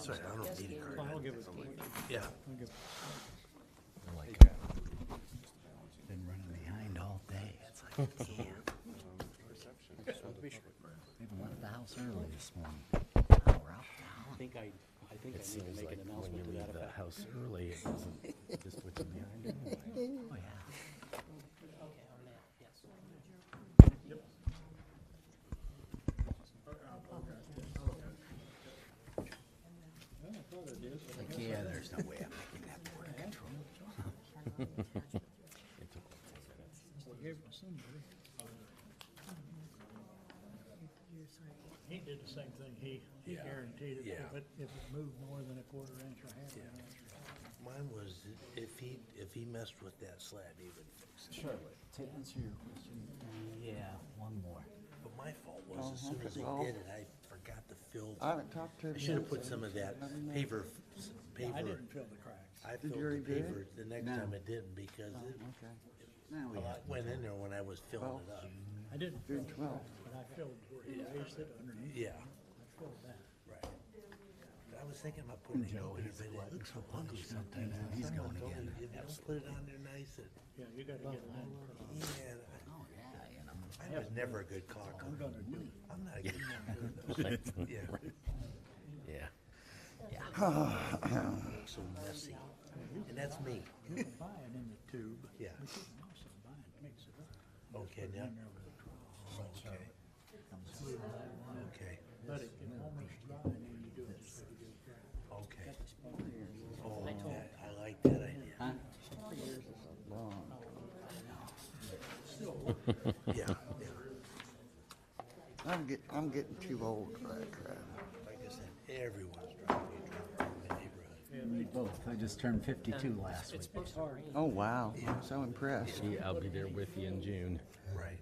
That's right, I don't need a card. I'll give it to you. Yeah. I'll give it. Like, been running behind all day. It's like, damn. Even left the house early this morning. Oh, we're out I think I It need to seems make like an when announcement you to that leave the effect. house early, it doesn't just put you behind anyway. Oh, yeah. It's like, yeah, there's no way I'm making that board of control. It took like 10 minutes. Well, I gave it to somebody. He did the same thing. He Yeah. guaranteed it. Yeah. If it moved more than a quarter inch or half an inch. Mine was, if he messed with that slab, he would fix it. Sure. To answer your question, yeah, one more. But my fault was, as soon as they well, did it, I forgot to fill. I haven't talked to him. I should have put since. some of that Let me know. paver. I didn't fill the cracks. I Did filled you the already do it? paver, the next No. time it didn't, because Oh, it, okay. Now a we lot have went in there when I was filling it up. I didn't June fill the 12th. cracks, but I filled where he raised it underneath. Yeah, I filled that. right. But I was thinking about putting it over there, but it looks so ugly sometimes. He's Someone going told me, again. if you don't put it on there nice, it, Yeah, you gotta get it in. yeah, Oh, yeah, you know. I was never a good caulker. I'm gonna do it. I'm not a good caulker. Yeah. Yeah. So messy. And that's me. You can buy it in the tube. Yeah. But you can also buy it, mix it up. Okay, Put it now, in there with a trough. okay, okay, Let it get almost dry and then you do it just like you do a crack. okay. Oh, I like that idea. Huh? Long. Yeah, yeah. I'm getting too old for that crap. Like I said, everyone's driving a truck in my neighborhood. Me both. I just turned 52 last week. It's hard. Oh, wow. I'm so impressed. Yeah, I'll be there with you in June. Right,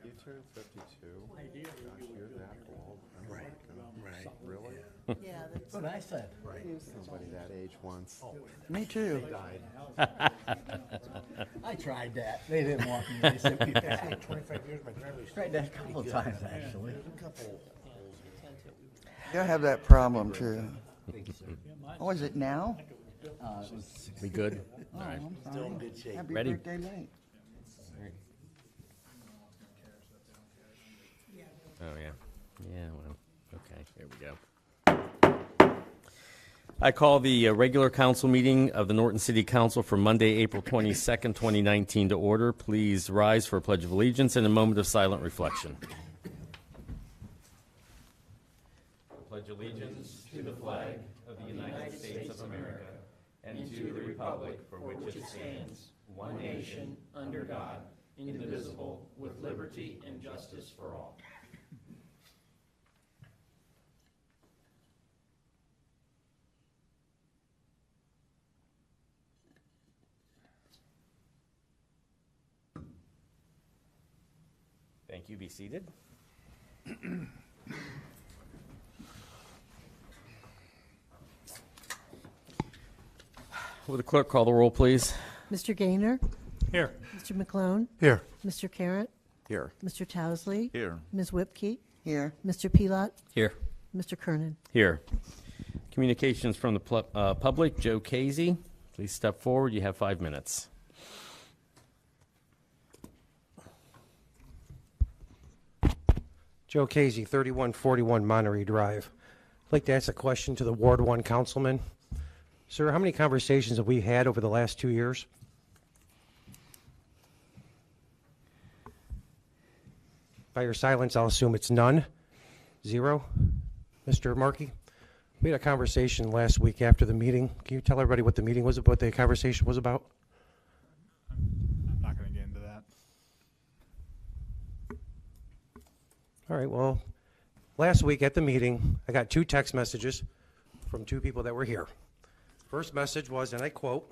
You turned 52? Ideally, Gosh, you're that old. Oh right, my God. right. Really? Yeah, that's, What I said. Right. Somebody that age once. Me too. I tried that. They didn't want me. They sent me back. 25 years, my driveway's. Tried that a couple of times, actually. There's a couple holes. They'll have that problem too. Oh, is it now? We good? Oh, All right. I'm Still in fine. good shape. Happy Ready? birthday late. Oh, yeah. Yeah, well, okay, here we go. I call the regular council meeting of the Norton City Council for Monday, April 22nd, 2019 to order. Please rise for a pledge of allegiance and a moment of silent reflection. Pledge allegiance to the flag of the United States of America and to the republic for which it stands, one nation, under God, indivisible, with liberty and justice for all. Thank you. Be seated. Will the clerk call the roll, please? Mr. Gaynor, Here. Mr. McClone, Here. Mr. Carrot, Here. Mr. Towsley, Here. Ms. Whipke, Here. Mr. Pelot, Here. Mr. Kernan. Here. Communications from the public. Joe Casey, please step forward. You have 5 minutes. Joe Casey, 3141 Monterey Drive. I'd like to ask a question to the Ward 1 councilman. Sir, how many conversations have we had over the last 2 years? By your silence, I'll assume it's none. 0. Mr. Markey, we had a conversation last week after the meeting. Can you tell everybody what the meeting was, what the conversation was about? I'm not going to get into that. All right, well, last week at the meeting, I got 2 text messages from 2 people that were here. First message was, and I quote,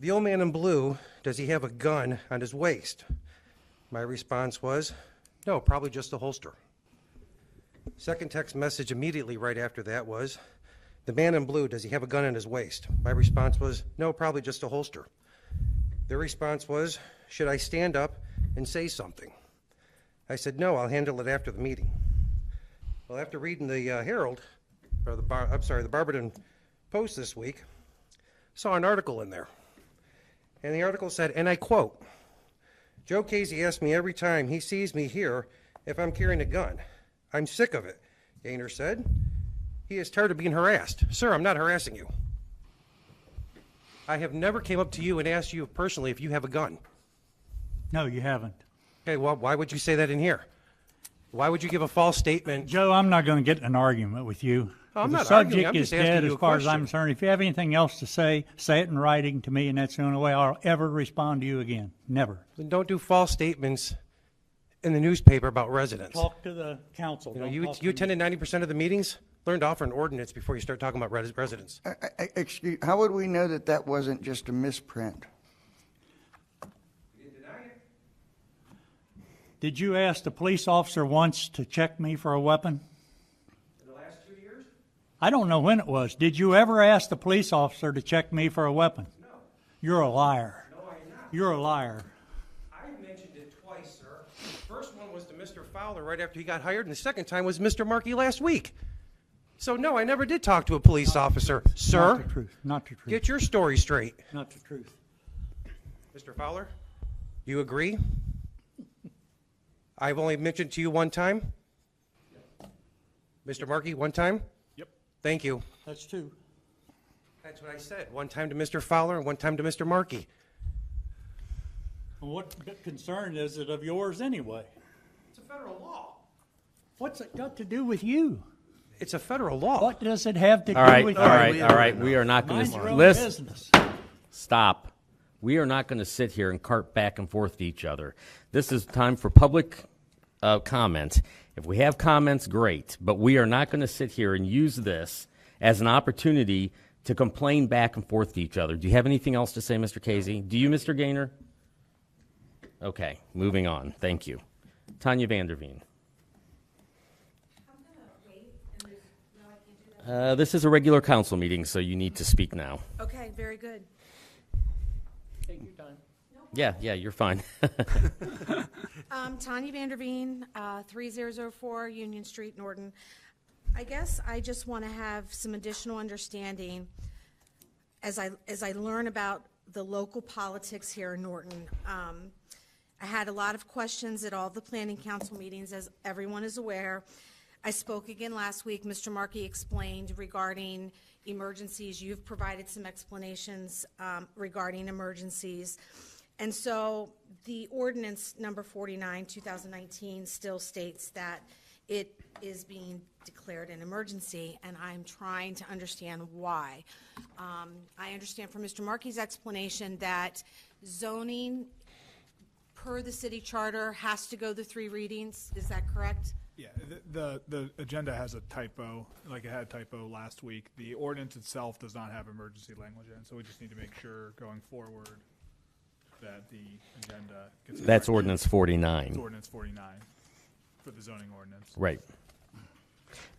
"The old man in blue, does he have a gun on his waist?" My response was, "No, probably just a holster." Second text message immediately right after that was, "The man in blue, does he have a gun on his waist?" My response was, "No, probably just a holster." Their response was, "Should I stand up and say something?" I said, "No, I'll handle it after the meeting." Well, after reading the Herald, the Barberton Post this week, saw an article in there. And the article said, and I quote, "Joe Casey asks me every time he sees me here if I'm carrying a gun. I'm sick of it," Gaynor said. "He is tired of being harassed." Sir, I'm not harassing you. I have never came up to you and asked you personally if you have a gun. No, you haven't. Okay, well, why would you say that in here? Why would you give a false statement? Joe, I'm not going to get in an argument with you. I'm The not arguing, subject I'm is just asking dead you as a far as I'm question. concerned. If you have anything else to say it in writing to me, and that's the only way I'll ever respond to you again. Never. Then don't do false statements in the newspaper about residents. Talk to the council. You know, Don't you talk to me. attended 90% of the meetings. Learn to offer an ordinance before you start talking about residents. Excuse, how would we know that that wasn't just a misprint? Did you ask the police officer once to check me for a weapon? In the last 2 years? I don't know when it was. Did you ever ask the police officer to check me for a weapon? No. You're a liar. No, I'm not. You're a liar. I mentioned it twice, sir. The first one was to Mr. Fowler right after he got hired, and the second time was Mr. Markey last week. So, no, I never did talk to a police officer. Not Sir, the truth. Not the truth. get your story straight. Not the truth. Mr. Fowler, you agree? I've only mentioned to you one time? Mr. Markey, one time? Yep. Thank you. That's two. That's what I said. One time to Mr. Fowler and one time to Mr. Markey. And what concern is it of yours anyway? It's a federal law. What's it got to do with you? It's a federal law. What does it have to All do right, with all you? right, all right. We are not going Mind to your own listen. business. Stop. We are not going to sit here and cart back and forth to each other. This is time for public comment. If we have comments, great. But we are not going to sit here and use this as an opportunity to complain back and forth to each other. Do you have anything else to say, Mr. Casey? Do you, Mr. Gaynor? Okay, moving on. Thank you. Tanya Vanderveen. This is a regular council meeting, so you need to speak now. Okay, very good. Take your time. Yeah, you're fine. Tanya Vanderveen, 3004 Union Street, Norton. I guess I just want to have some additional understanding as I learn about the local politics here in Norton. I had a lot of questions at all the planning council meetings, as everyone is aware. I spoke again last week. Mr. Markey explained regarding emergencies. You've provided some explanations regarding emergencies. And so the ordinance number 49, 2019 still states that it is being declared an emergency, and I'm trying to understand why. I understand from Mr. Markey's explanation that zoning per the city charter has to go the 3 readings. Is that correct? Yeah, the agenda has a typo, like it had a typo last week. The ordinance itself does not have emergency language in it, so we just need to make sure going forward that the agenda gets. That's corrected. ordinance It's 49. ordinance 49 for the zoning ordinance. Right.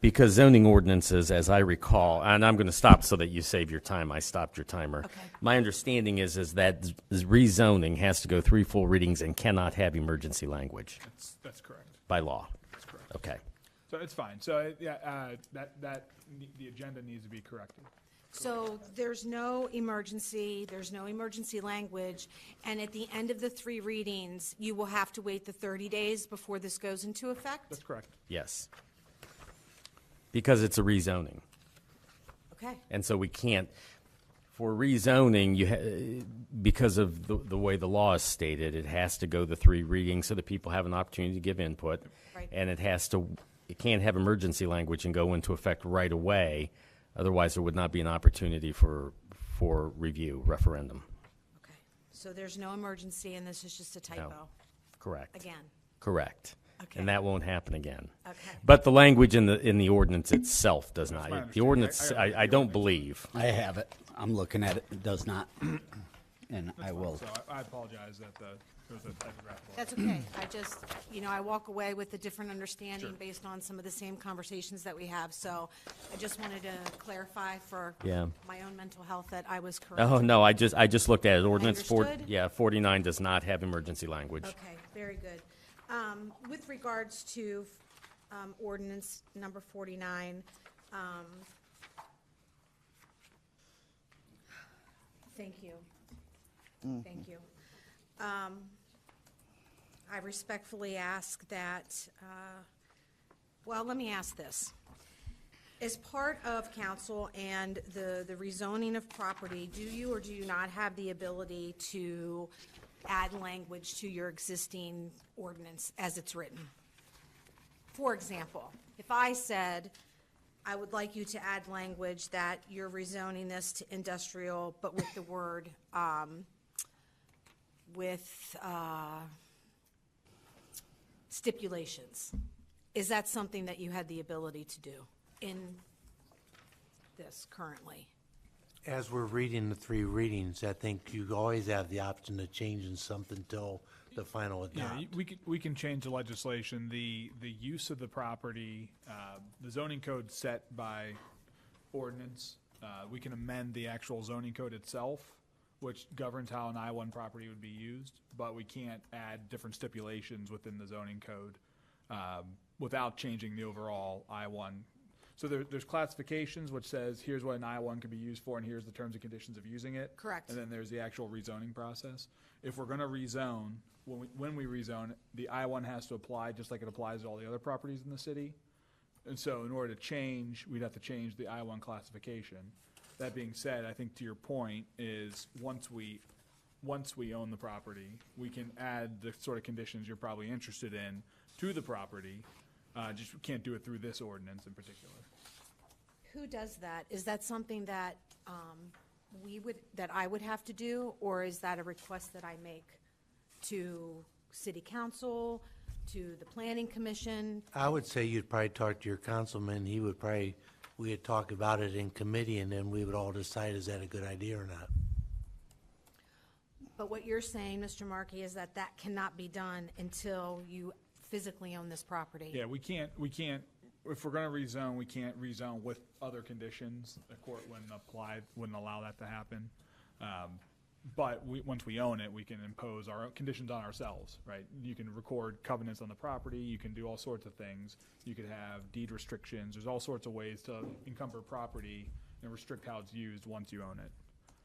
Because zoning ordinances, as I recall, and I'm going to stop so that you save your time. I stopped your timer. Okay. My understanding is that rezoning has to go 3 full readings and cannot have emergency language That's correct. by law. That's correct. Okay. So it's fine. So yeah, the agenda needs to be corrected. So there's no emergency language, and at the end of the 3 readings, you will have to wait the 30 days before this goes into effect? That's correct. Yes. Because it's a rezoning. Okay, And so we can't, for rezoning, because of the way the law is stated, it has to go the 3 readings so that people have an opportunity to give input. Right. And it can't have emergency language and go into effect right away. Otherwise, there would not be an opportunity for review, referendum. okay. So there's no emergency, and this is just a typo? Correct. Again? Correct. Okay. And that won't happen again. Okay. But the language in the ordinance itself does That's not. my The understanding. ordinance, I don't believe. I have it. I'm looking at it. It does not. And I will. So I apologize that there was a typographical. That's okay. I just, I walk away with a different understanding based on some of the same conversations that we have. So I just wanted to clarify for Yeah. my own mental health that I was correct. Oh, no, I just looked at it. Ordinance Understood. 49 does not have emergency language. Okay, very good. With regards to ordinance number 49, Thank you. Thank you. I respectfully ask that, well, let me ask this. As part of council and the rezoning of property, do you or do you not have the ability to add language to your existing ordinance as it's written? For example, if I said, I would like you to add language that you're rezoning this to industrial, but with the word, stipulations. Is that something that you had the ability to do in this currently? As we're reading the 3 readings, I think you always have the option of changing something till the final Yeah, adopt. we can change the legislation. The use of the property, the zoning code set by ordinance. We can amend the actual zoning code itself, which governs how an I-1 property would be used, but we can't add different stipulations within the zoning code without changing the overall I-1. So there's classifications, which says here's what an I-1 can be used for, and here's the terms and conditions of using it. Correct. And then there's the actual rezoning process. If we're going to rezone, when we rezone, the I-1 has to apply just like it applies to all the other properties in the city. And so in order to change, we'd have to change the I-1 classification. That being said, I think to your point is once we own the property, we can add the sort of conditions you're probably interested in to the property. Just we can't do it through this ordinance in particular. Who does that? Is that something that that I would have to do, or is that a request that I make to city council, to the planning commission? I would say you'd probably talk to your councilman. He would probably, we would talk about it in committee, and then we would all decide is that a good idea or not. But what you're saying, Mr. Markey, is that that cannot be done until you physically own this property. Yeah, we can't, if we're gonna rezone, we can't rezone with other conditions. The court wouldn't allow that to happen. But once we own it, we can impose our own conditions on ourselves, right? You can record covenants on the property, you can do all sorts of things. You could have deed restrictions, there's all sorts of ways to encumber property and restrict how it's used once you own it.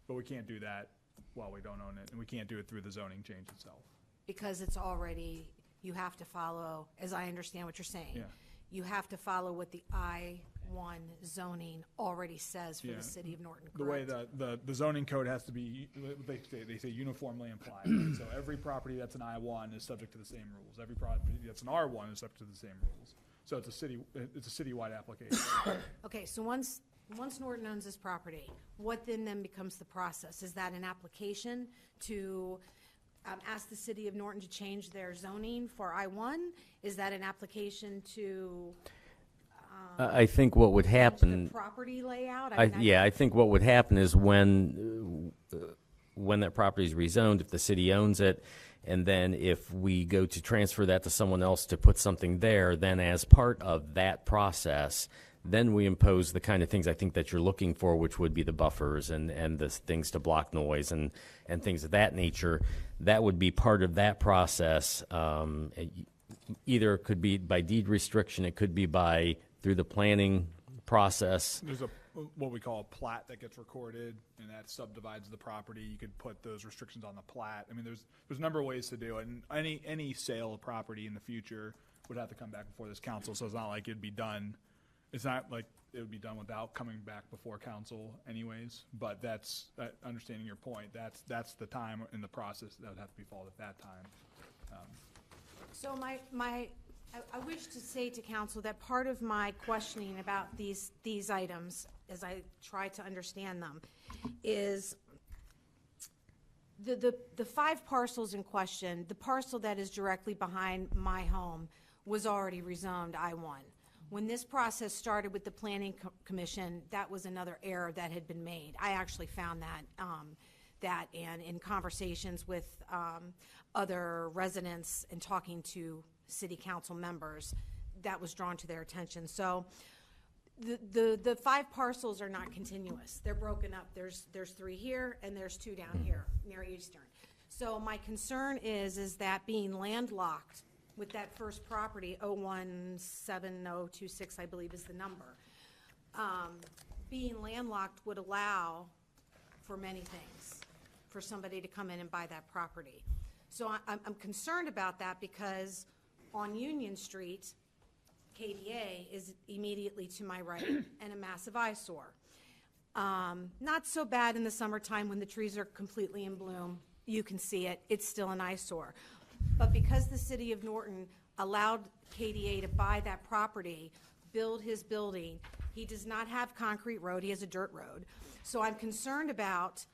But we can't do that while we don't own it, and we can't do it through the zoning change itself. Because it's already, you have to follow, as I understand what you're saying. Yeah. You have to follow what the I-1 zoning already says for Yeah. the city of Norton, The way correct? the zoning code has to be, they say uniformly applied. Right? So every property that's an I-1 is subject to the same rules. Every property that's an R1 is subject to the same rules. So it's a citywide application. Okay, so once Norton owns this property, what then becomes the process? Is that an application to ask the city of Norton to change their zoning for I-1? Is that an application to I think what would change the happen, property layout? I think what would happen is when that property is rezoned, if the city owns it, and then if we go to transfer that to someone else to put something there, then as part of that process, then we impose the kind of things I think that you're looking for, which would be the buffers and the things to block noise and things of that nature. That would be part of that process. Either it could be by deed restriction, it could be through the planning process. There's what we call a plat that gets recorded, and that subdivides the property. You could put those restrictions on the plat. I mean, there's a number of ways to do it, and any sale of property in the future would have to come back before this council. So it's not like it'd be done. It's not like it would be done without coming back before council, anyways. But that's understanding your point. That's the time in the process that would have to be followed at that time. So I wish to say to council that part of my questioning about these items, as I try to understand them, is the 5 parcels in question. The parcel that is directly behind my home was already rezoned I-1. When this process started with the Planning Commission, that was another error that had been made. I actually found that and in conversations with other residents and talking to city council members, that was drawn to their attention. So the 5 parcels are not continuous. They're broken up. There's 3 here and there's 2 down here near Eastern. So my concern is that being landlocked with that first property, 017026, I believe is the number, being landlocked would allow for many things, for somebody to come in and buy that property. So I'm concerned about that because on Union Street, KDA is immediately to my right and a massive eyesore. Not so bad in the summertime when the trees are completely in bloom. You can see it. It's still an eyesore. But because the city of Norton allowed KDA to buy that property, build his building, he does not have concrete road, he has a dirt road. So I'm concerned about,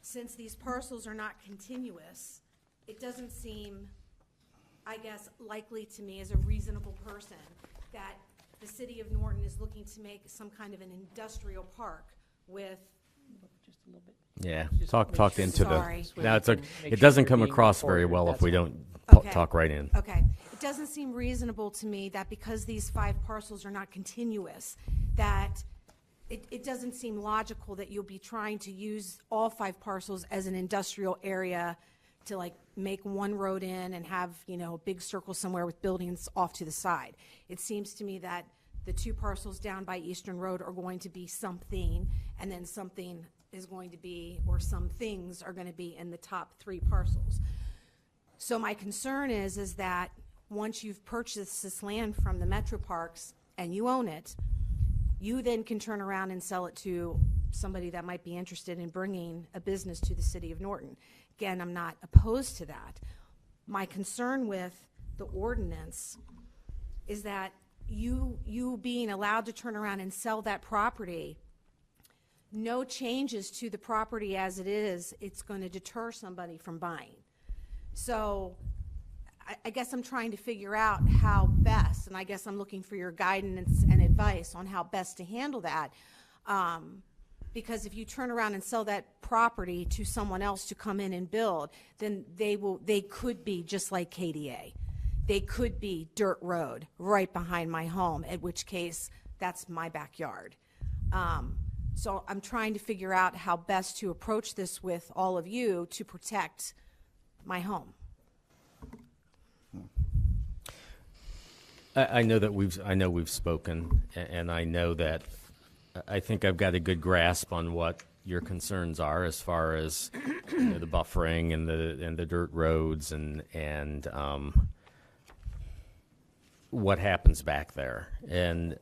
since these parcels are not continuous, it doesn't seem, I guess, likely to me as a reasonable person that the city of Norton is looking to make some kind of an industrial park with, Yeah, talk into Sorry. the. No, Make it sure doesn't you're come being across very recorded, well if that's we all. don't Okay. talk right in. okay. It doesn't seem reasonable to me that because these 5 parcels are not continuous, that it doesn't seem logical that you'll be trying to use all 5 parcels as an industrial area to like make one road in and have, you know, a big circle somewhere with buildings off to the side. It seems to me that the 2 parcels down by Eastern Road are going to be something, and then something is going to be, or some things are going to be in the top 3 parcels. So my concern is that once you've purchased this land from the Metro Parks and you own it, you then can turn around and sell it to somebody that might be interested in bringing a business to the city of Norton. Again, I'm not opposed to that. My concern with the ordinance is that you being allowed to turn around and sell that property, no changes to the property as it is, it's going to deter somebody from buying. So I guess I'm trying to figure out how best, and I guess I'm looking for your guidance and advice on how best to handle that. Because if you turn around and sell that property to someone else to come in and build, then they could be just like KDA. They could be dirt road right behind my home, in which case that's my backyard. So I'm trying to figure out how best to approach this with all of you to protect my home. I know that we've spoken, and I know that I think I've got a good grasp on what your concerns are as far as the buffering and the dirt roads and what happens back there. And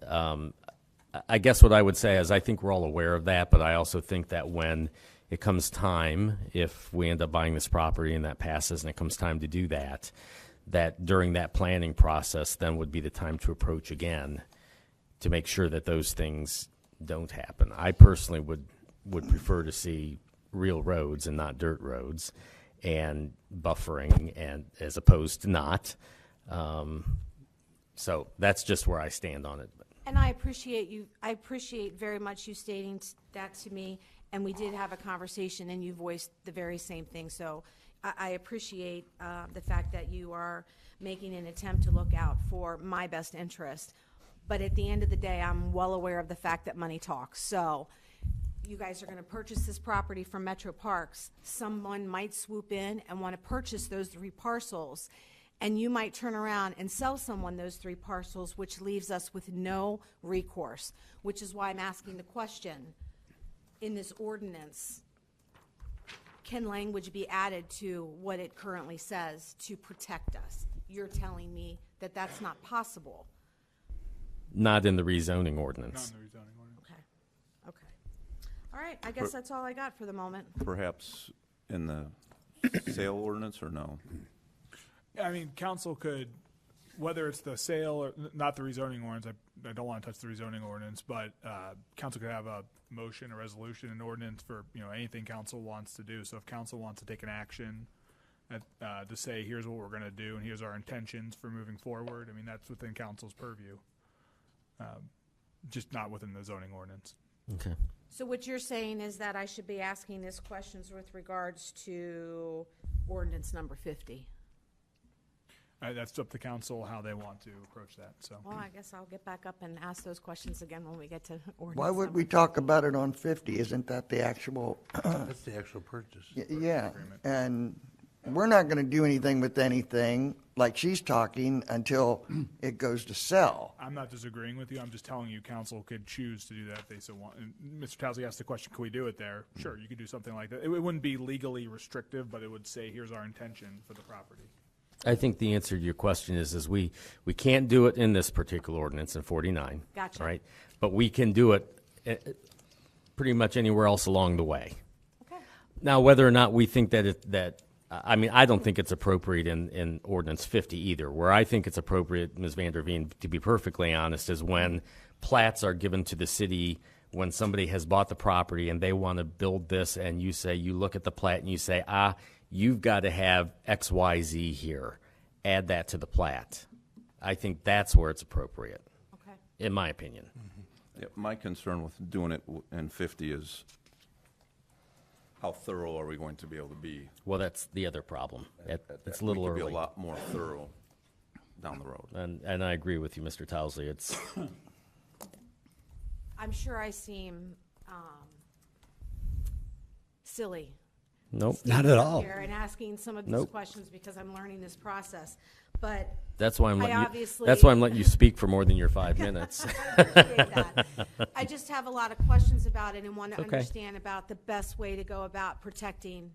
I guess what I would say is I think we're all aware of that, but I also think that when it comes time, if we end up buying this property and that passes and it comes time to do that, that during that planning process then would be the time to approach again to make sure that those things don't happen. I personally would prefer to see real roads and not dirt roads and buffering, and as opposed to not. So that's just where I stand on it. And I appreciate very much you stating that to me, and we did have a conversation and you voiced the very same thing. So I appreciate the fact that you are making an attempt to look out for my best interest. But at the end of the day, I'm well aware of the fact that money talks. So you guys are going to purchase this property from Metro Parks. Someone might swoop in and want to purchase those 3 parcels, and you might turn around and sell someone those 3 parcels, which leaves us with no recourse, which is why I'm asking the question, in this ordinance, can language be added to what it currently says to protect us? You're telling me that that's not possible. Not in the rezoning ordinance. Not in the rezoning ordinance. Okay. All right, I guess that's all I got for the moment. Perhaps in the sale ordinance or no? I mean, council could, whether it's the sale or not the rezoning ordinance, I don't want to touch the rezoning ordinance, but council could have a motion, a resolution, an ordinance for, you know, anything council wants to do. So if council wants to take an action to say, here's what we're going to do and here's our intentions for moving forward, I mean, that's within council's purview, just not within the zoning ordinance. Okay. So what you're saying is that I should be asking these questions with regards to ordinance number 50? That's up to council how they want to approach that. So Well, I guess I'll get back up and ask those questions again when we get to ordinance. Why would number we talk about it on 50? Isn't that the actual, That's the actual purchase. yeah, and we're not going to do anything with anything like she's talking until it goes to sell. I'm not disagreeing with you. I'm just telling you, council could choose to do that if they so want. And Mr. Towsley asked the question, can we do it there? Sure, you could do something like that. It wouldn't be legally restrictive, but it would say, here's our intention for the property. I think the answer to your question is we can't do it in this particular ordinance in 49. Gotcha. Right? But we can do it pretty much anywhere else along the way. Okay. Now, whether or not we think I mean, I don't think it's appropriate in Ordinance 50 either. Where I think it's appropriate, Ms. Vanderveen, to be perfectly honest, is when plats are given to the city, when somebody has bought the property and they want to build this, and you look at the plat and you say, you've got to have X, Y, Z here. Add that to the plat. I think that's where it's appropriate, Okay. in my opinion. Yeah, my concern with doing it in 50 is how thorough are we going to be able to be? Well, that's the other problem. It's a We little could be early. a lot more thorough down the road. And I agree with you, Mr. Towsley. It's I'm sure I seem silly nope. Not at all. here and asking some of these Nope. questions because I'm learning this process. But That's why I'm I letting you. obviously- That's why I'm letting you speak for more than your 5 minutes. I appreciate that. I just have a lot of questions about it and want to Okay. understand about the best way to go about protecting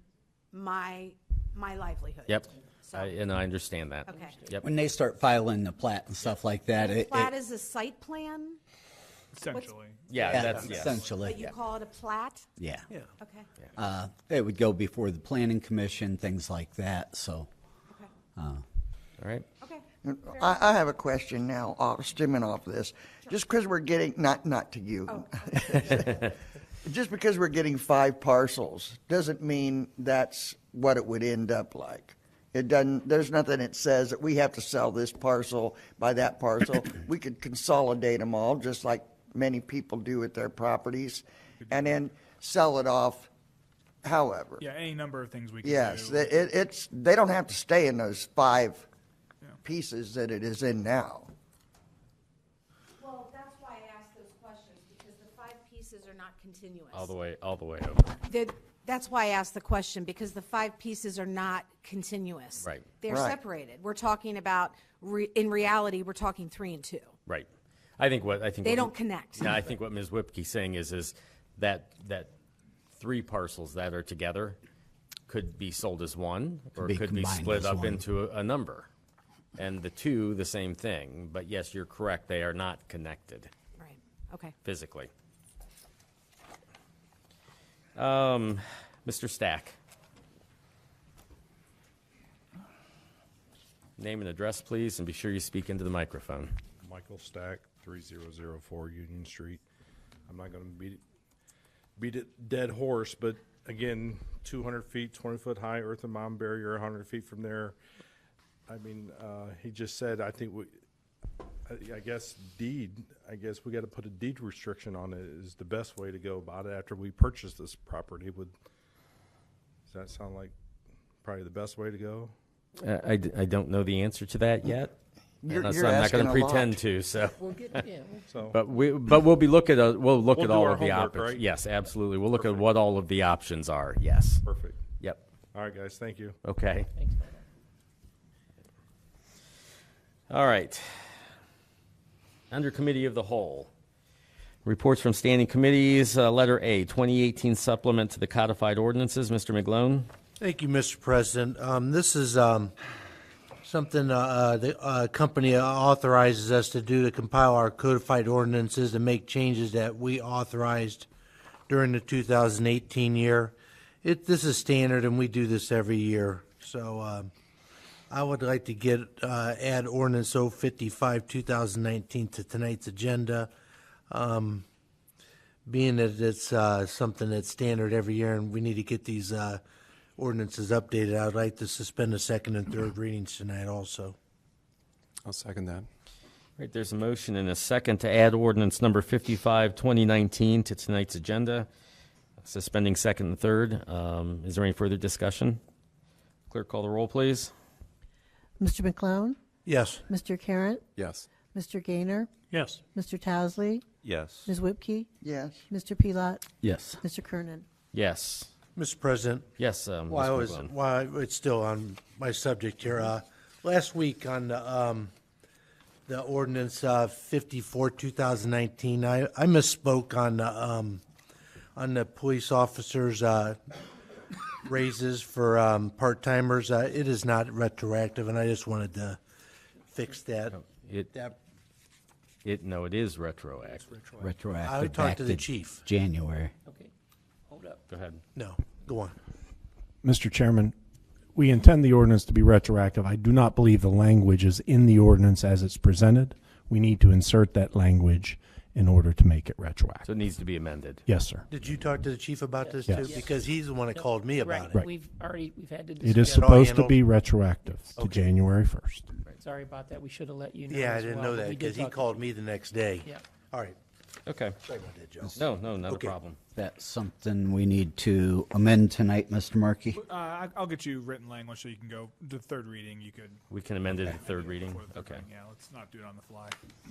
my livelihood. Yep. So- And I understand that. Okay. Yep. When they start filing the plat and stuff like that, Plat is a site plan, Essentially. Yeah, yeah, that's yes. essentially, but you call it a plat? yeah. Okay. It would go before the planning commission, things like that, so. Okay. All right. Okay. I have a question now, stemming off this. Just because we're getting, not to you. Just because we're getting 5 parcels doesn't mean that's what it would end up like. It doesn't, there's nothing that says that we have to sell this parcel by that parcel. We could consolidate them all, just like many people do with their properties, and then sell it off however. Yeah, any number of things we can Yes, do. they don't have to stay in those 5 pieces that it is in now. Well, that's why I asked those questions, because the 5 pieces are not continuous. All the way over. That's why I asked the question, because the 5 pieces are not continuous. Right. They're Right. separated. We're talking about, in reality, we're talking 3 and 2. Right. I think They don't connect. Yeah, I think what Ms. Whipke's saying is that 3 parcels that are together could be sold as one, or be could be combined split as up one. into a number. And the 2, the same thing. But yes, you're correct. They are not connected Right. Okay. physically. Mr. Stack. Name and address, please, and be sure you speak into the microphone. Michael Stack, 3004 Union Street. I'm not going to beat it dead horse, but again, 200 feet, 20-foot high earthen mound barrier, 100 feet from there. I mean, he just said, I think I guess we got to put a deed restriction on it is the best way to go about it after we purchase this property. Does that sound like probably the best way to go? I don't know the answer to that yet. You're So I'm not going asking to a pretend lot. to. So, So but we'll be looking at we'll look We'll at do all our of the homework, options. right? Yes, absolutely. We'll look at what all of the options are. Yes. perfect. Yep. All right, guys, thank you. Okay. All right. Under Committee of the Whole, reports from standing committees. Letter A, 2018 supplement to the codified ordinances. Mr. McGlone. Thank you, Mr. President. This is something the company authorizes us to do to compile our codified ordinances and make changes that we authorized during the 2018 year. This is standard, and we do this every year. So I would like to add ordinance 055, 2019 to tonight's agenda. Being that it's something that's standard every year, and we need to get these ordinances updated, I would like to suspend the second and third readings tonight also. I'll second that. Right, there's a motion and a second to add ordinance number 55, 2019 to tonight's agenda, suspending second and third. Is there any further discussion? Clerk, call the roll, please. Mr. McClone? Yes. Mr. Carratt? Yes. Mr. Gaynor? Yes. Mr. Towsley? Yes. Ms. Whipke? Yes. Mr. Pelot? Yes. Mr. Kernan? Yes. Mr. President, Yes, while Mr. McGlone. while it's still on my subject here, last week on the ordinance 54, 2019, I misspoke on the police officers' raises for part-timers. It is not retroactive, and I just wanted to fix that. No, it is retroactive. Retroactive I would talk back to the chief. January. Okay, hold up. Go ahead. No, go on. Mr. Chairman, we intend the ordinance to be retroactive. I do not believe the language is in the ordinance as it's presented. We need to insert that language in order to make it retroactive. So it needs to be amended. Yes, sir. Did you talk to the chief about this Yes. too? Because he's the one that called me about it. Right. We've had to It is discuss. supposed to handled? be retroactive to Okay. January 1st. Sorry about that. We should have let you know. Yeah, I as didn't well, know but that we did because he talk to- called me the next day. Yeah. All right. Okay. Sorry about that, Joe. No, not Okay. a problem. That's something we need to amend tonight, Mr. Markey? I'll get you written language so you can go the third reading. You could. We can amend it at third reading? Before the third Okay. reading, yeah, let's not do it on the fly.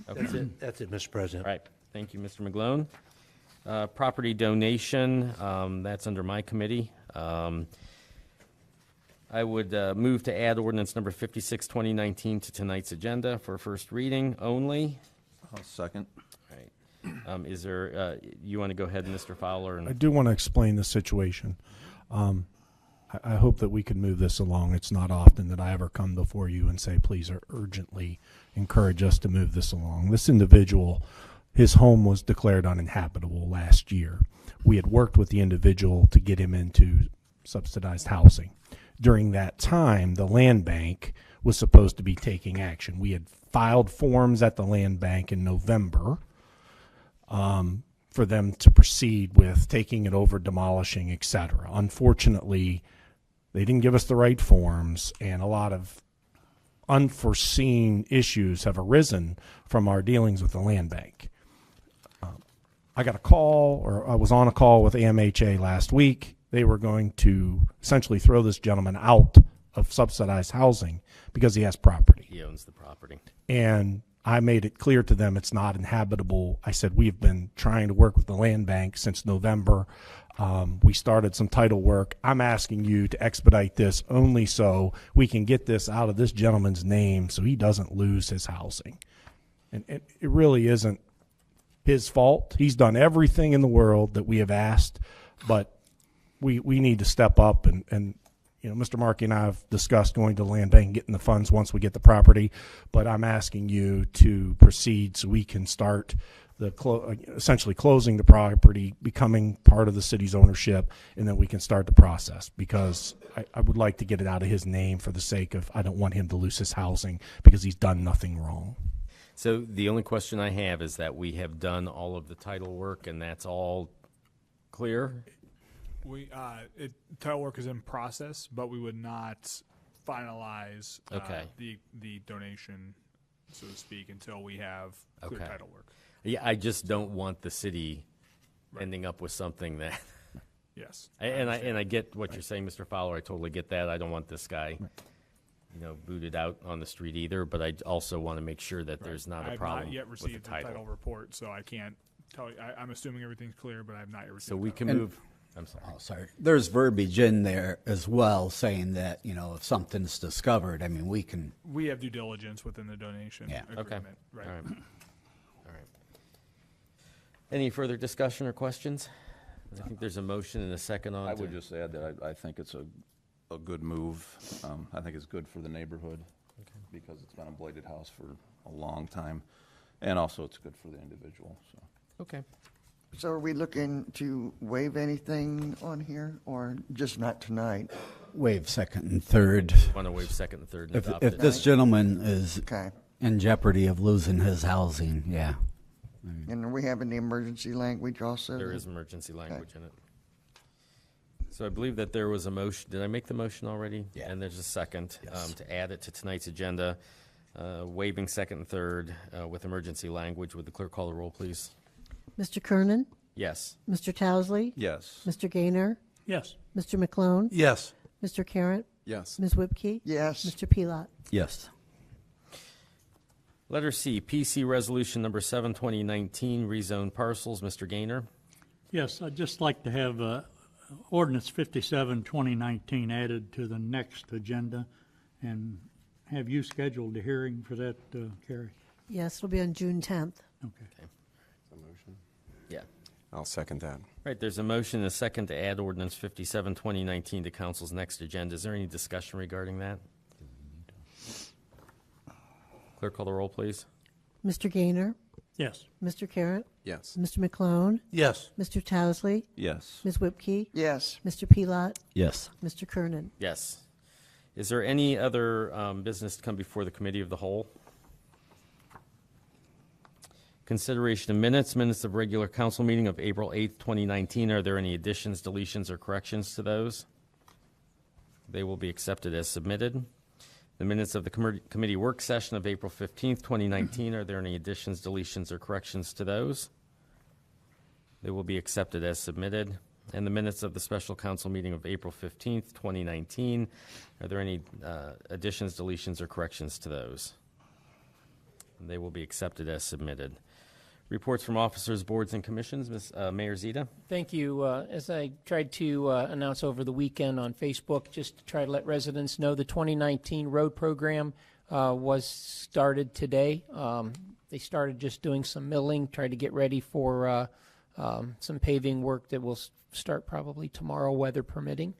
Okay. That's it, Mr. President. All right. Thank you, Mr. McGlone. Property donation, that's under my committee. I would move to add ordinance number 56, 2019 to tonight's agenda for first reading only. I'll second. All right. Is there, you want to go ahead, Mr. Fowler? I do want to explain the situation. I hope that we can move this along. It's not often that I ever come before you and say, please urgently encourage us to move this along. This individual, his home was declared uninhabitable last year. We had worked with the individual to get him into subsidized housing. During that time, the land bank was supposed to be taking action. We had filed forms at the land bank in November for them to proceed with taking it over, demolishing, etc. Unfortunately, they didn't give us the right forms, and a lot of unforeseen issues have arisen from our dealings with the land bank. I got a call, or I was on a call with AMHA last week. They were going to essentially throw this gentleman out of subsidized housing because he has property. He owns the property. And I made it clear to them it's not inhabitable. I said, we've been trying to work with the land bank since November. We started some title work. I'm asking you to expedite this only so we can get this out of this gentleman's name so he doesn't lose his housing. And it really isn't his fault. He's done everything in the world that we have asked, but we need to step up and you know, Mr. Markey and I have discussed going to the land bank and getting the funds once we get the property, but I'm asking you to proceed so we can start the essentially closing the property, becoming part of the city's ownership, and then we can start the process because I would like to get it out of his name for the sake of I don't want him to lose his housing because he's done nothing wrong. So the only question I have is that we have done all of the title work and that's all clear? Title work is in process, but we would not finalize the donation, so to speak, until we have clear title work. Yeah, I just don't want the city ending up with something that. Yes. And I get what you're saying, Mr. Fowler. I totally get that. I don't want this guy, booted out on the street either. But I also want to make sure that there's not a problem. I have not yet with received the the title report, so I can't tell you. I'm assuming everything's clear, but I have not yet received. So we can move. I'm sorry. Oh, sorry. There's verbiage in there as well saying that, if something's discovered, I mean, we can. We have due diligence within the donation agreement. Okay. Right. All right. All right. Any further discussion or questions? I think there's a motion and a second on. I would just add that I think it's a good move. I think it's good for the neighborhood because it's been a blighted house for a long time, and also it's good for the individual. So. Okay. So are we looking to waive anything on here, or just not tonight? Waive second and third. Want to waive second and third and If, adopt if it? this gentleman is Okay. in jeopardy of losing his housing, yeah. And are we having the emergency language also? There is emergency language in it. So I believe that there was a motion. Did I make the motion already? Yeah. And there's a second to add it to tonight's agenda, waiving second and third with emergency language. Would the clerk call the roll, please? Mr. Kernan? Yes. Mr. Towsley? Yes. Mr. Gaynor? Yes. Mr. McClone? Yes. Mr. Carratt? Yes. Ms. Whipke? Yes. Mr. Pelot? Yes. Letter C, PC Resolution Number 7, 2019, rezone parcels. Mr. Gaynor? Yes, I'd just like to have ordinance 57, 2019 added to the next agenda, and have you scheduled a hearing for that, Carrie? Yes, it'll be on June 10th. Okay. Yeah. I'll second that. Right, there's a motion and a second to add ordinance 57, 2019 to council's next agenda. Is there any discussion regarding that? Clerk, call the roll, please. Mr. Gaynor? Yes. Mr. Carratt? Yes. Mr. McClone? Yes. Mr. Towesley? Yes. Ms. Whipke? Yes. Mr. Pelot? Yes. Mr. Kernan? Yes. Is there any other business to come before the committee of the whole? Consideration of minutes of regular council meeting of April 8th, 2019. Are there any additions, deletions, or corrections to those? They will be accepted as submitted. The minutes of the committee work session of April 15th, 2019. Are there any additions, deletions, or corrections to those? They will be accepted as submitted. And the minutes of the special council meeting of April 15th, 2019. Are there any additions, deletions, or corrections to those? They will be accepted as submitted. Reports from officers, boards, and commissions. Mayor Zita. Thank you. As I tried to announce over the weekend on Facebook, just to try to let residents know, the 2019 road program was started today. They started just doing some milling, tried to get ready for some paving work that will start probably tomorrow, weather permitting.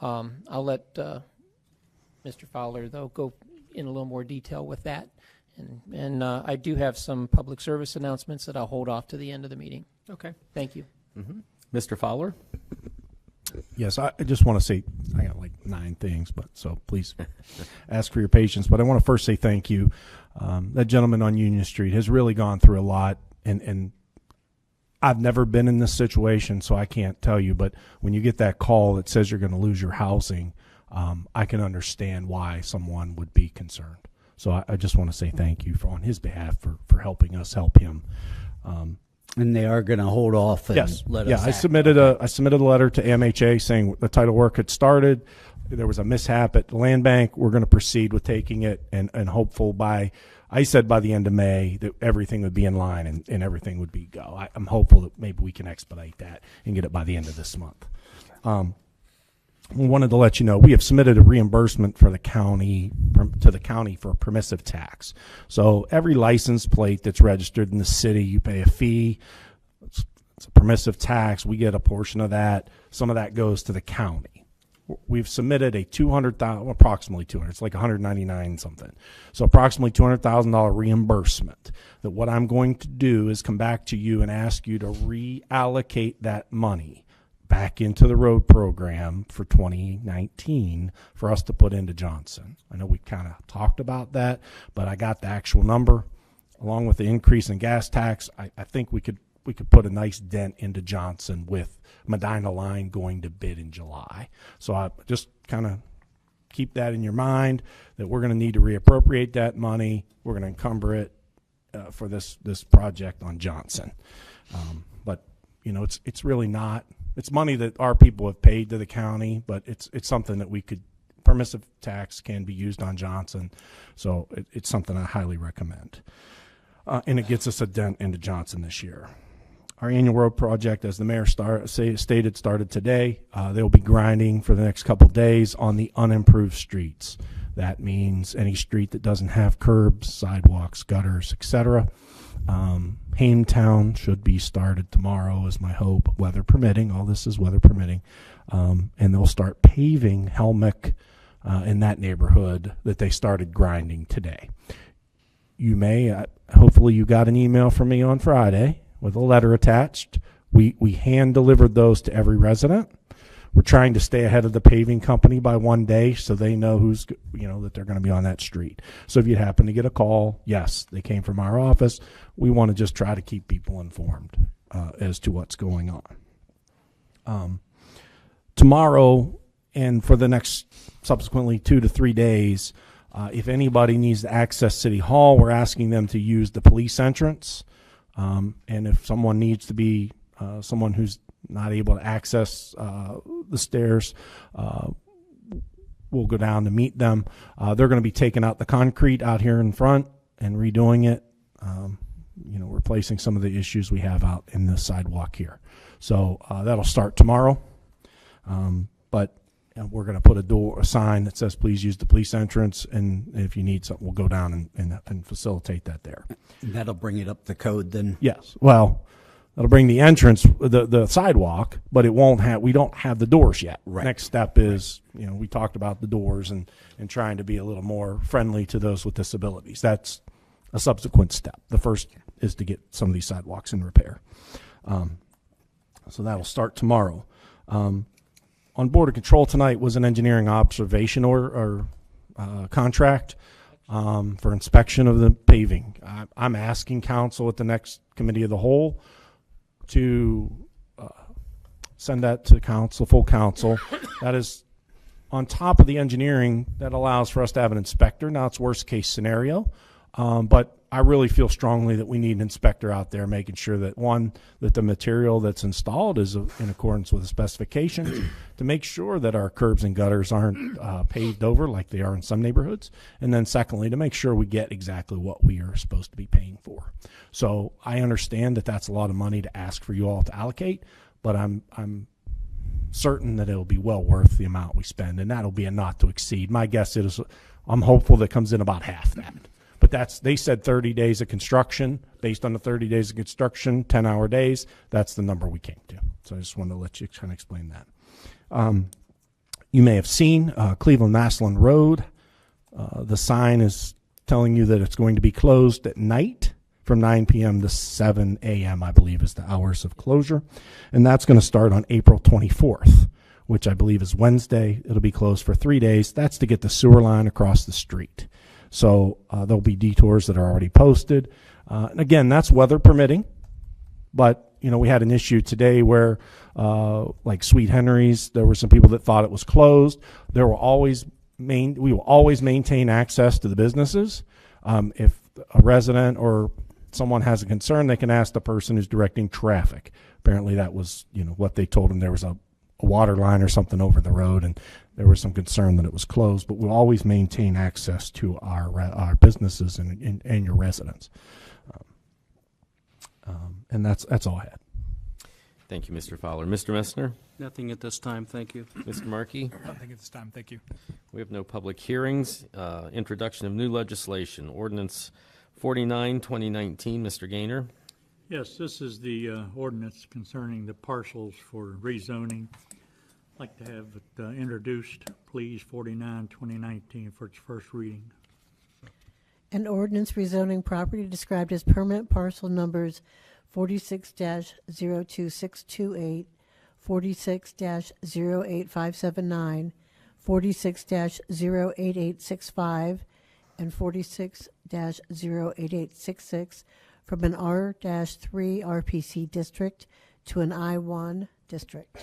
I'll let Mr. Fowler, though, go in a little more detail with that. And I do have some public service announcements that I'll hold off to the end of the meeting. Okay. Thank you. Mr. Fowler. Yes, I just want to say, I got like 9 things, but so please ask for your patience. But I want to first say thank you. That gentleman on Union Street has really gone through a lot, and I've never been in this situation, so I can't tell you. But when you get that call that says you're going to lose your housing, I can understand why someone would be concerned. So I just want to say thank you on his behalf for helping us help him. And they are going to hold off and Yes. let Yeah, us I act. submitted a letter to MHA saying the title work had started. There was a mishap at the land bank. We're going to proceed with taking it and hopeful I said by the end of May that everything would be in line and everything would be go. I'm hopeful that maybe we can expedite that and get it by the end of this month. We wanted to let you know we have submitted a reimbursement for the county for a permissive tax. So every license plate that's registered in the city, you pay a fee. It's a permissive tax. We get a portion of that. Some of that goes to the county. We've submitted a approximately 200. It's like 199 something. So approximately $200,000 reimbursement. That what I'm going to do is come back to you and ask you to reallocate that money back into the road program for 2019 for us to put into Johnson. I know we kind of talked about that, but I got the actual number along with the increase in gas tax. I think we could put a nice dent into Johnson with Medina Line going to bid in July. So I just kind of keep that in your mind that we're going to need to reappropriate that money. We're going to encumber it for this project on Johnson. But you know, it's really not. It's money that our people have paid to the county, but it's something that we could, permissive tax can be used on Johnson. So it's something I highly recommend. And it gets us a dent into Johnson this year. Our annual road project, as the mayor stated, started today. They'll be grinding for the next couple days on the unimproved streets. That means any street that doesn't have curbs, sidewalks, gutters, etc. Hametown should be started tomorrow is my hope, weather permitting. All this is weather permitting. And they'll start paving Helmick in that neighborhood that they started grinding today. You may, hopefully you got an email from me on Friday with a letter attached. We hand delivered those to every resident. We're trying to stay ahead of the paving company by 1 day so they know that they're going to be on that street. So if you happen to get a call, yes, they came from our office. We want to just try to keep people informed as to what's going on. Tomorrow and for the next subsequently 2 to 3 days, if anybody needs to access City Hall, we're asking them to use the police entrance. And if someone needs to be someone who's not able to access the stairs, we'll go down to meet them. They're going to be taking out the concrete out here in front and redoing it, replacing some of the issues we have out in the sidewalk here. So that'll start tomorrow. But we're going to put a sign that says, please use the police entrance, and if you need something, we'll go down and facilitate that there. That'll bring it up to code then? Yes. Well, that'll bring the entrance, the sidewalk, but we don't have the doors yet. Right. Next step is, we talked about the doors and trying to be a little more friendly to those with disabilities. That's a subsequent step. The first is to get some of these sidewalks in repair. So that'll start tomorrow. On Border Control tonight was an engineering observation or contract for inspection of the paving. I'm asking council at the next committee of the whole to send that to council, full council. That is on top of the engineering that allows for us to have an inspector. Now it's worst case scenario, but I really feel strongly that we need an inspector out there making sure that, one, that the material that's installed is in accordance with the specifications, to make sure that our curbs and gutters aren't paved over like they are in some neighborhoods, and then secondly, to make sure we get exactly what we are supposed to be paying for. So I understand that that's a lot of money to ask for you all to allocate, but I'm certain that it'll be well worth the amount we spend, and that'll be a not to exceed. My guess is I'm hopeful that comes in about half that. But they said 30 days of construction. Based on the 30 days of construction, 10-hour days, that's the number we came to. So I just wanted to let you kind of explain that. You may have seen Cleveland-Massillon Road. The sign is telling you that it's going to be closed at night from 9 p.m. to 7 a.m., I believe, is the hours of closure. And that's going to start on April 24th, which I believe is Wednesday. It'll be closed for 3 days. That's to get the sewer line across the street. So there'll be detours that are already posted. And again, that's weather permitting. But, we had an issue today where, like Sweet Henry's, there were some people that thought it was closed. We will always maintain access to the businesses. If a resident or someone has a concern, they can ask the person who's directing traffic. Apparently that was, what they told them. There was a water line or something over the road, and there was some concern that it was closed, but we'll always maintain access to our businesses and your residents. And that's all I had. Thank you, Mr. Fowler. Mr. Messner? Nothing at this time, thank you. Mr. Markey? Nothing at this time, thank you. We have no public hearings. Introduction of new legislation. Ordinance 49, 2019. Mr. Gaynor? Yes, this is the ordinance concerning the parcels for rezoning. I'd like to have it introduced, please, 49, 2019, for its first reading. An ordinance rezoning property described as permanent parcel numbers 46-02628, 46-08579, 46-08865, and 46-08866 from an R-3 RPC district to an I-1 district.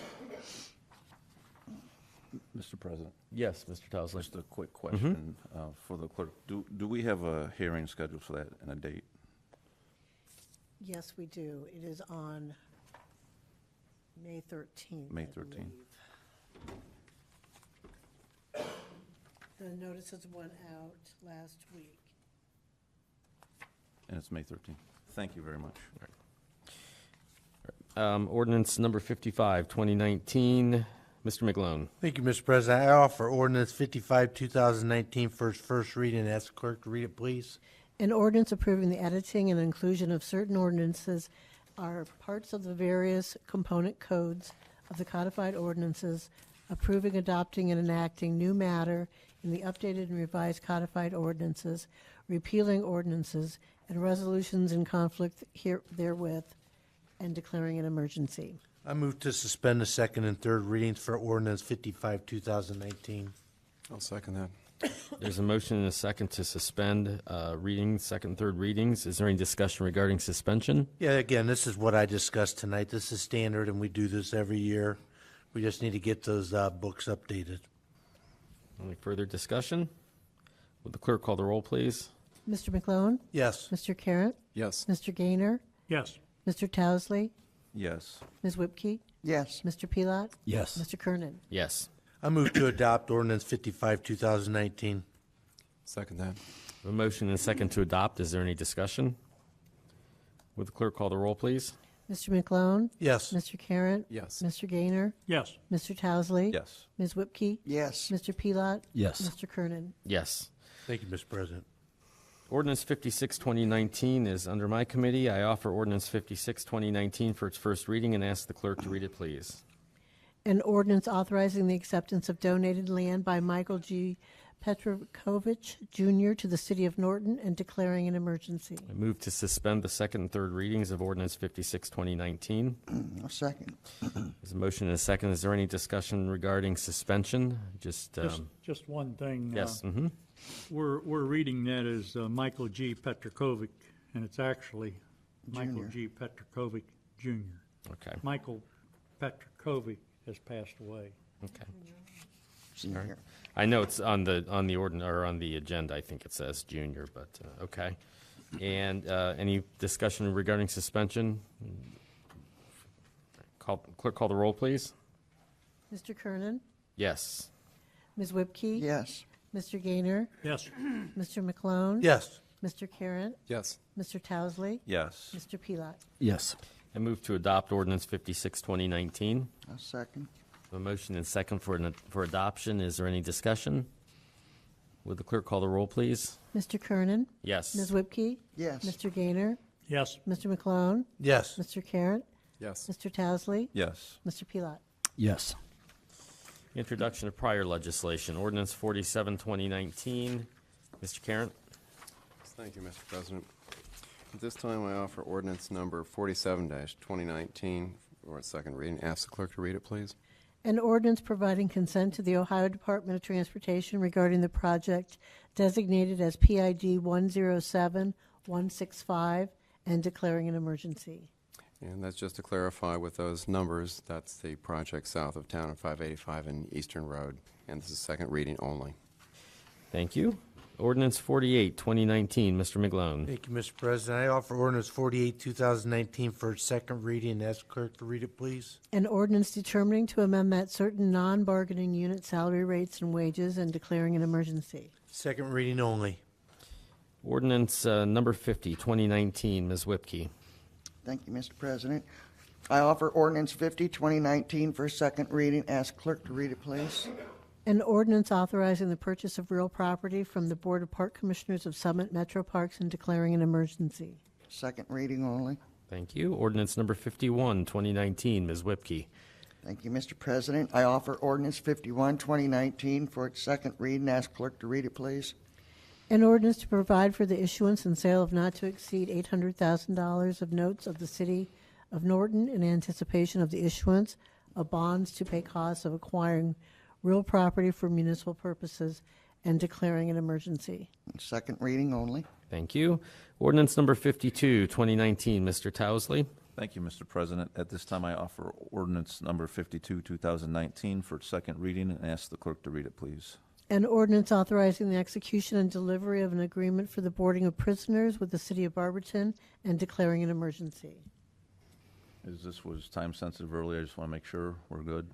Mr. President, Yes, Mr. Towsley. just a quick question for the clerk. Do we have a hearing scheduled for that and a date? Yes, we do. It is on May 13th. May I 13th. believe. The notices went out last week. And it's May 13th. Thank you very much. Ordinance number 55, 2019. Mr. McGlone. Thank you, Mr. President. I offer ordinance 55, 2019 for its first reading. Ask the clerk to read it, please. An ordinance approving the editing and inclusion of certain ordinances are parts of the various component codes of the codified ordinances, approving, adopting, and enacting new matter in the updated and revised codified ordinances, repealing ordinances, and resolutions in conflict therewith, and declaring an emergency. I move to suspend the second and third readings for ordinance 55, 2019. I'll second that. There's a motion and a second to suspend readings, second and third readings. Is there any discussion regarding suspension? Yeah, again, this is what I discussed tonight. This is standard, and we do this every year. We just need to get those books updated. Any further discussion? Would the clerk call the roll, please? Mr. McClone? Yes. Mr. Carratt? Yes. Mr. Gaynor? Yes. Mr. Towsley? Yes. Ms. Whipke? Yes. Mr. Pelot? Yes. Mr. Kernan? Yes. I move to adopt ordinance 55, 2019. Second that. A motion and a second to adopt. Is there any discussion? Would the clerk call the roll, please? Mr. McClone? Yes. Mr. Carratt? Yes. Mr. Gaynor? Yes. Mr. Towesley? Yes. Ms. Whipke? Yes. Mr. Pelot? Yes. Mr. Kernan? Yes. Thank you, Mr. President. Ordinance 56, 2019 is under my committee. I offer ordinance 56, 2019 for its first reading and ask the clerk to read it, please. An ordinance authorizing the acceptance of donated land by Michael G. Petrovich Jr. to the city of Norton and declaring an emergency. I move to suspend the second and third readings of ordinance 56, 2019. A second. There's a motion and a second. Is there any discussion regarding suspension? Just one thing. yes. We're reading that as Michael G. Petrokovic, and it's actually Michael G. Petrokovic Jr. Okay. Michael Petrokovic has passed away. Okay. Senior. I know it's on the or on the agenda. I think it says junior, but okay. And any discussion regarding suspension? Clerk, call the roll, please. Mr. Kernan? Yes. Ms. Whipke? Yes. Mr. Gaynor? Yes. Mr. McClone? Yes. Mr. Carratt? Yes. Mr. Towesley? Yes. Mr. Pelot? Yes. I move to adopt ordinance 56, 2019. A second. A motion and second for adoption. Is there any discussion? Would the clerk call the roll, please? Mr. Kernan? Yes. Ms. Whipke? Yes. Mr. Gaynor? Yes. Mr. McClone? Yes. Mr. Carratt? Yes. Mr. Towesley? Yes. Mr. Pelot? Yes. Introduction of prior legislation. Ordinance 47, 2019. Mr. Carratt? Thank you, Mr. President. At this time, I offer ordinance number 47-2019 for its second reading. Ask the clerk to read it, please. An ordinance providing consent to the Ohio Department of Transportation regarding the project designated as PID 107165 and declaring an emergency. And that's just to clarify with those numbers, that's the project south of town of 585 and Eastern Road. And this is second reading only. Thank you. Ordinance 48, 2019. Mr. McGlone. Thank you, Mr. President. I offer ordinance 48, 2019 for its second reading and ask clerk to read it, please. An ordinance determining to amend that certain non-bargaining unit salary rates and wages and declaring an emergency. Second reading only. Ordinance number 50, 2019. Ms. Whipke. Thank you, Mr. President. I offer ordinance 50, 2019 for second reading. Ask clerk to read it, please. An ordinance authorizing the purchase of real property from the Board of Park Commissioners of Summit Metro Parks and declaring an emergency. Second reading only. Thank you. Ordinance number 51, 2019. Ms. Whipke. Thank you, Mr. President. I offer ordinance 51, 2019 for its second reading. Ask clerk to read it, please. An ordinance to provide for the issuance and sale of not to exceed $800,000 of notes of the City of Norton in anticipation of the issuance of bonds to pay costs of acquiring real property for municipal purposes and declaring an emergency. Second reading only. Thank you. Ordinance number 52, 2019. Mr. Towesley. Thank you, Mr. President. At this time, I offer ordinance number 52, 2019 for its second reading and ask the clerk to read it, please. An ordinance authorizing the execution and delivery of an agreement for the boarding of prisoners with the City of Barberton and declaring an emergency. As this was time sensitive earlier, I just want to make sure we're good.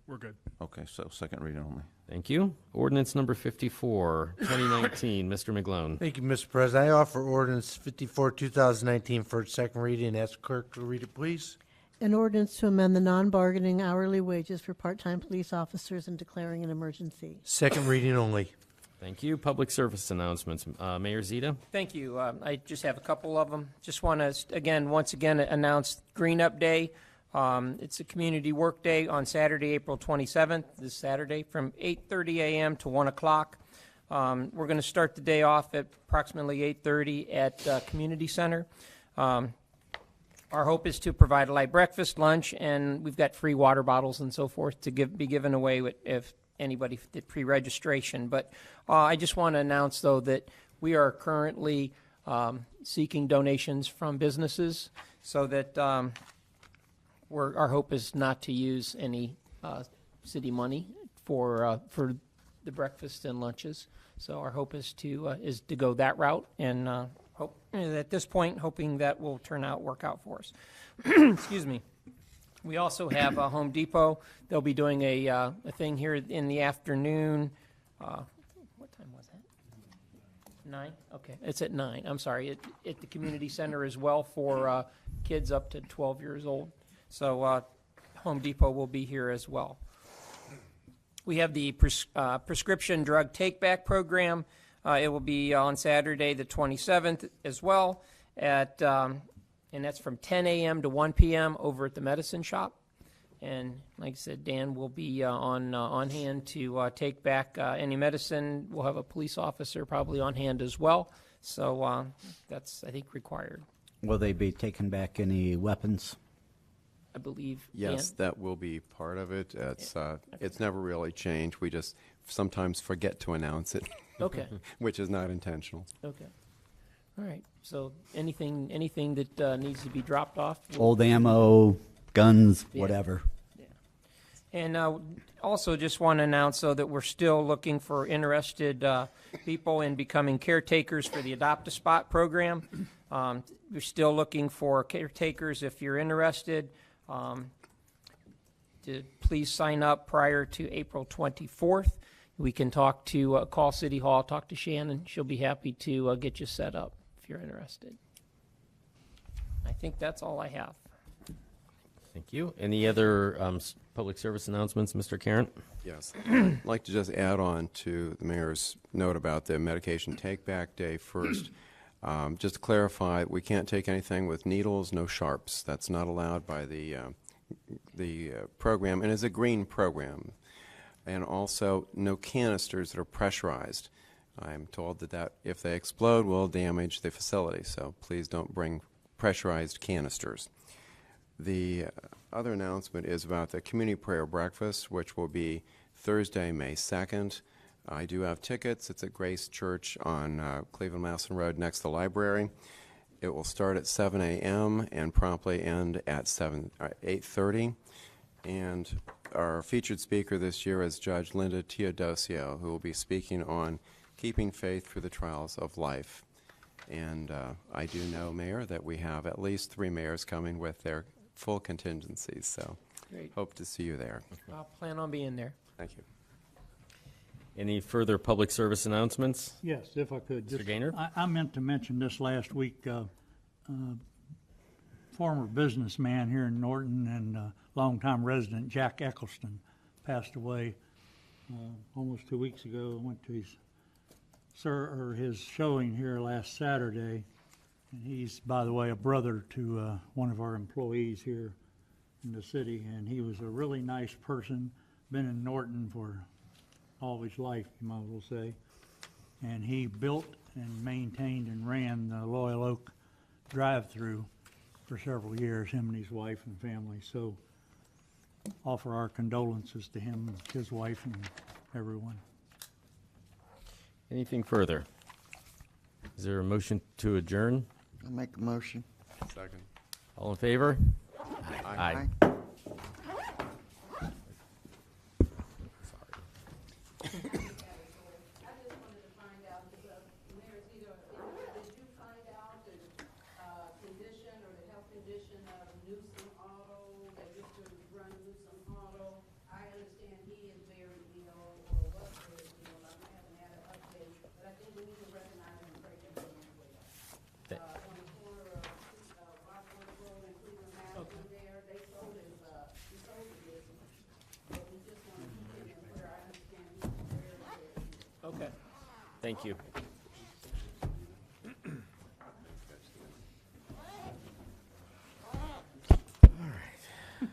We're good. Okay, so second reading only. Thank you. Ordinance number 54, 2019. Mr. McGlone. Thank you, Mr. President. I offer ordinance 54, 2019 for its second reading and ask clerk to read it, please. An ordinance to amend the non-bargaining hourly wages for part-time police officers and declaring an emergency. Second reading only. Thank you. Public service announcements. Mayor Zita. Thank you. I just have a couple of them. Just want to, once again, announce Green Up Day. It's a community work day on Saturday, April 27th, this Saturday, from 8:30 a.m. to 1 o'clock. We're going to start the day off at approximately 8:30 at Community Center. Our hope is to provide a light breakfast, lunch, and we've got free water bottles and so forth to be given away if anybody did pre-registration. But I just want to announce, though, that we are currently seeking donations from businesses so that our hope is not to use any city money for the breakfast and lunches. So our hope is to go that route, and hope at this point, hoping that will work out for us. Excuse me. We also have Home Depot. They'll be doing a thing here in the afternoon. What time was that? 9? Okay, it's at 9. I'm sorry. At the community center as well for kids up to 12 years old. So Home Depot will be here as well. We have the prescription drug take-back program. It will be on Saturday, the 27th, as well, and that's from 10 a.m. to 1 p.m. over at the medicine shop. And like I said, Dan will be on hand to take back any medicine. We'll have a police officer probably on hand as well. So that's, I think, required. Will they be taking back any weapons? I believe. Yes, Dan? that will be part of it. It's never really changed. We just sometimes forget to announce it. Okay. Which is not intentional. Okay. All right. So anything that needs to be dropped off? Old ammo, guns, Yeah. whatever. And also just want to announce, so that we're still looking for interested people in becoming caretakers for the Adopt-A-Spot program. We're still looking for caretakers. If you're interested, to please sign up prior to April 24th. We can call City Hall, talk to Shannon. She'll be happy to get you set up if you're interested. I think that's all I have. Thank you. Any other public service announcements, Mr. Karen? Yes. I'd like to just add on to the mayor's note about the medication take-back day first. Just to clarify, we can't take anything with needles, no sharps. That's not allowed by the program, and it's a green program. And also, no canisters that are pressurized. I'm told that if they explode, will damage the facility, so please don't bring pressurized canisters. The other announcement is about the community prayer breakfast, which will be Thursday, May 2nd. I do have tickets. It's at Grace Church on Cleveland-Masson Road next to the library. It will start at 7 a.m. and promptly end at 8:30. And our featured speaker this year is Judge Linda Teodosio, who will be speaking on keeping faith through the trials of life. And I do know, Mayor, that we have at least 3 mayors coming with their full contingencies, so Great. hope to see you there. I'll plan on being there. Thank you. Any further public service announcements? Yes, if I could. Mr. Gaynor? I meant to mention this last week. Former businessman here in Norton and longtime resident Jack Eccleston passed away almost 2 weeks ago. I went to his showing here last Saturday. And he's, by the way, a brother to one of our employees here in the city, and he was a really nice person, been in Norton for all his life, you might as well say. And he built and maintained and ran the Loyal Oak drive-through for several years, him and his wife and family. So offer our condolences to him, and his wife, and everyone. Anything further? Is there a motion to adjourn? I'll make a motion. Second. All in favor? Aye. Okay. Thank you.